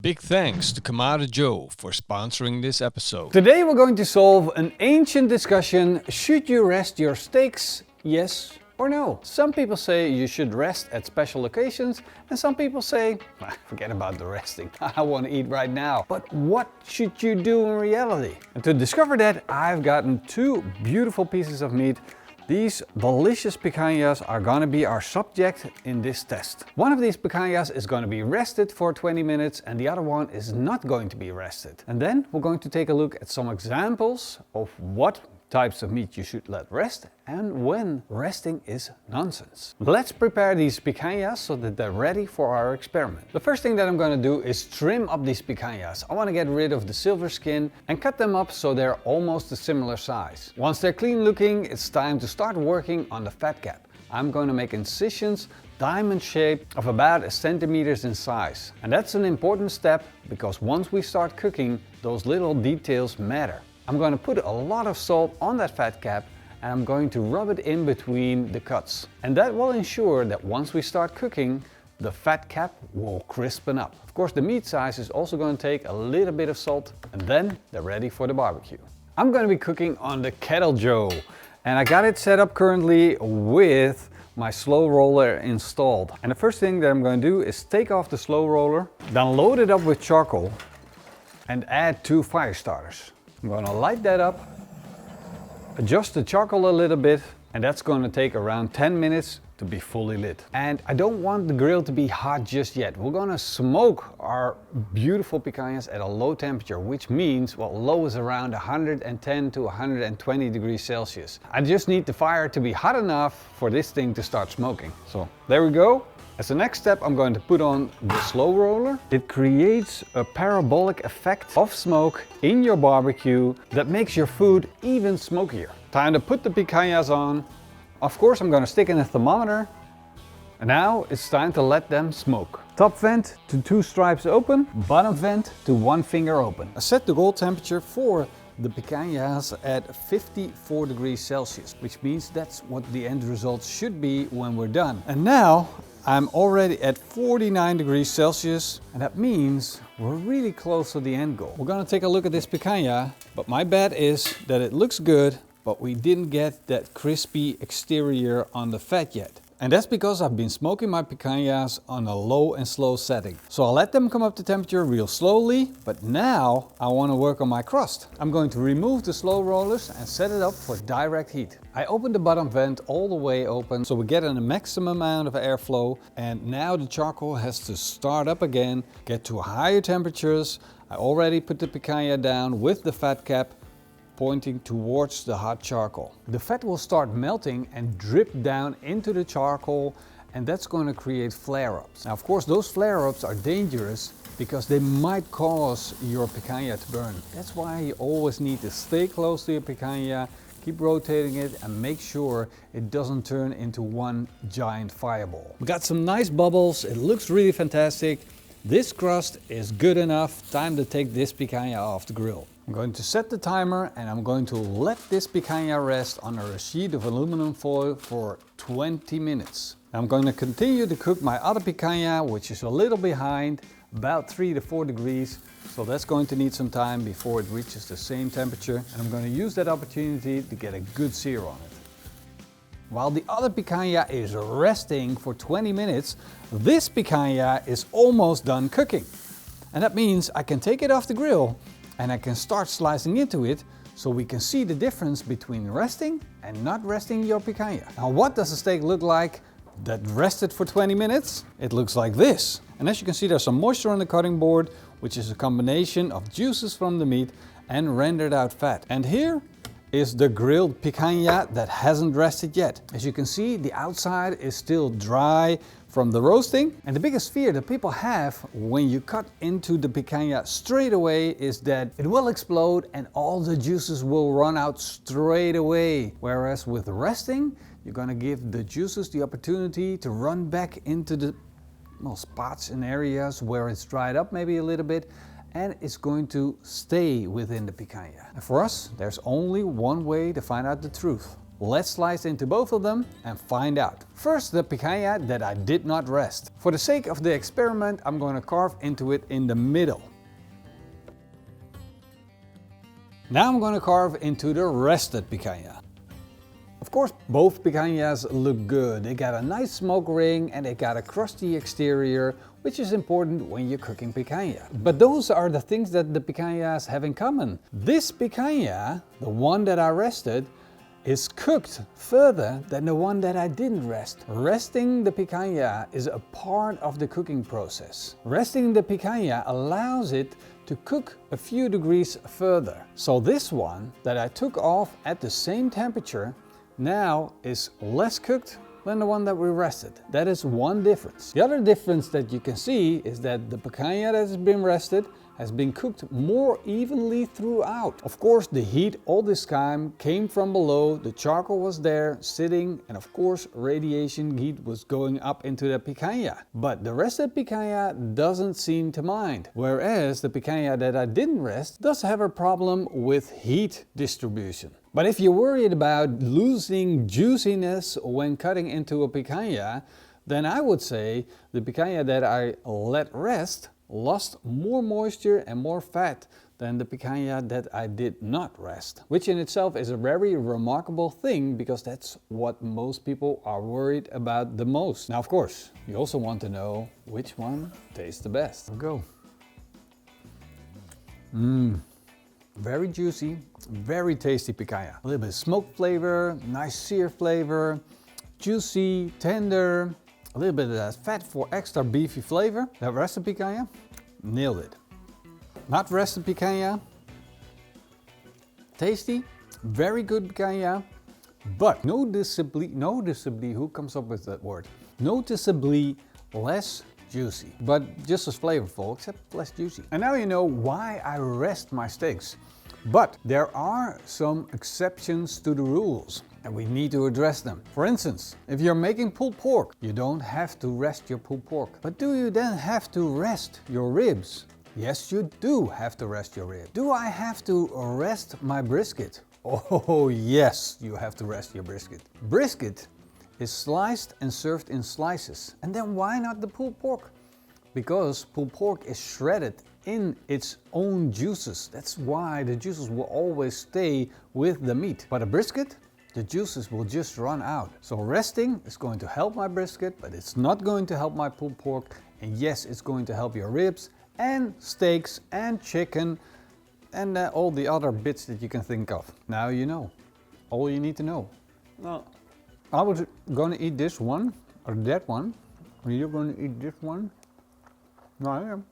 Big thanks to Kamado Joe for sponsoring this episode. Today we're going to solve an ancient discussion. Should you rest your steaks? Yes or no? Some people say you should rest at special occasions, and some people say, forget about the resting, I want to eat right now. But what should you do in reality? And to discover that, I've gotten two beautiful pieces of meat. These delicious picanhas are going to be our subject in this test. One of these picanhas is going to be rested for 20 minutes and the other one is not going to be rested. And then we're going to take a look at some examples of what types of meat you should let rest and when resting is nonsense. Let's prepare these picanhas so that they're ready for our experiment. The first thing that I'm going to do is trim up these picanhas. I want to get rid of the silver skin and cut them up so they're almost a similar size. Once they're clean looking, it's time to start working on the fat cap. I'm going to make incisions diamond shape of about 1 centimeter in size. And that's an important step because once we start cooking, those little details matter. I'm going to put a lot of salt on that fat cap and I'm going to rub it in between the cuts. And that will ensure that once we start cooking, the fat cap will crispen up. Of course, the meat size is also going to take a little bit of salt and then they're ready for the barbecue. I'm going to be cooking on the Kettle Joe and I got it set up currently with my slow roller installed. And the first thing that I'm going to do is take off the slow roller, then load it up with charcoal and add 2 fire starters. I'm going to light that up, adjust the charcoal a little bit, and that's going to take around 10 minutes to be fully lit. And I don't want the grill to be hot just yet. We're going to smoke our beautiful picanhas at a low temperature, which means, well, low is around 110 to 120 degrees Celsius. I just need the fire to be hot enough for this thing to start smoking. So there we go. As the next step, I'm going to put on the slow roller. It creates a parabolic effect of smoke in your barbecue that makes your food even smokier. Time to put the picanhas on. Of course, I'm going to stick in a thermometer. And now it's time to let them smoke. Top vent to 2 stripes open, bottom vent to 1 finger open. I set the goal temperature for the picanhas at 54 degrees Celsius, which means that's what the end result should be when we're done. And now I'm already at 49 degrees Celsius, and that means we're really close to the end goal. We're gonna take a look at this picanha, but my bet is that it looks good, but we didn't get that crispy exterior on the fat yet. And that's because I've been smoking my picanhas on a low and slow setting. So I'll let them come up to temperature real slowly, but now I want to work on my crust. I'm going to remove the slow rollers and set it up for direct heat. I opened the bottom vent all the way open so we get a maximum amount of airflow, and now the charcoal has to start up again, get to higher temperatures. I already put the picanha down with the fat cap pointing towards the hot charcoal. The fat will start melting and drip down into the charcoal, and that's going to create flare-ups. Now, of course, those flare-ups are dangerous because they might cause your picanha to burn. That's why you always need to stay close to your picanha, keep rotating it, and make sure it doesn't turn into one giant fireball. We got some nice bubbles. It looks really fantastic. This crust is good enough. Time to take this picanha off the grill. I'm going to set the timer and I'm going to let this picanha rest under a sheet of aluminum foil for 20 minutes. I'm going to continue to cook my other picanha, which is a little behind, about 3 to 4 degrees. So that's going to need some time before it reaches the same temperature. And I'm going to use that opportunity to get a good sear on it. While the other picanha is resting for 20 minutes, this picanha is almost done cooking. And that means I can take it off the grill and I can start slicing into it so we can see the difference between resting and not resting your picanha. Now, what does a steak look like that rested for 20 minutes? It looks like this. And as you can see, there's some moisture on the cutting board, which is a combination of juices from the meat and rendered out fat. And here is the grilled picanha that hasn't rested yet. As you can see, the outside is still dry from the roasting. And the biggest fear that people have when you cut into the picanha straight away is that it will explode and all the juices will run out straight away. Whereas with resting, you're gonna give the juices the opportunity to run back into the spots and areas where it's dried up maybe a little bit, and it's going to stay within the picanha. And for us, there's only one way to find out the truth. Let's slice into both of them and find out. First, the picanha that I did not rest. For the sake of the experiment, I'm going to carve into it in the middle. Now I'm going to carve into the rested picanha. Of course, both picanhas look good. They got a nice smoke ring and they got a crusty exterior, which is important when you're cooking picanha. But those are the things that the picanhas have in common. This picanha, the one that I rested, is cooked further than the one that I didn't rest. Resting the picanha is a part of the cooking process. Resting the picanha allows it to cook a few degrees further. So this one that I took off at the same temperature now is less cooked than the one that we rested. That is one difference. The other difference that you can see is that the picanha that has been rested has been cooked more evenly throughout. Of course, the heat all this time came from below, the charcoal was there sitting, and of course radiation heat was going up into the picanha. But the rested picanha doesn't seem to mind, whereas the picanha that I didn't rest does have a problem with heat distribution. But if you're worried about losing juiciness when cutting into a picanha, then I would say the picanha that I let rest lost more moisture and more fat than the picanha that I did not rest. Which in itself is a very remarkable thing, because that's what most people are worried about the most. Now of course, you also want to know which one tastes the best. Go. Very juicy, very tasty picanha. A little bit of smoke flavor, nice sear flavor, juicy, tender, a little bit of that fat for extra beefy flavor. That rested picanha, nailed it. Not rested picanha, tasty, very good picanha, but noticeably, who comes up with that word? Noticeably less juicy, but just as flavorful, except less juicy. And now you know why I rest my steaks. But there are some exceptions to the rules, and we need to address them. For instance, if you're making pulled pork, you don't have to rest your pulled pork. But do you then have to rest your ribs? Yes, you do have to rest your ribs. Do I have to rest my brisket? Oh yes, you have to rest your brisket. Brisket is sliced and served in slices. And then why not the pulled pork? Because pulled pork is shredded in its own juices. That's why the juices will always stay with the meat. But a brisket, the juices will just run out. So resting is going to help my brisket, but it's not going to help my pulled pork. And yes, it's going to help your ribs and steaks and chicken and all the other bits that you can think of. Now you know. All you need to know. Well, I was going to eat this one or that one. Are you going to eat this one? No, I am.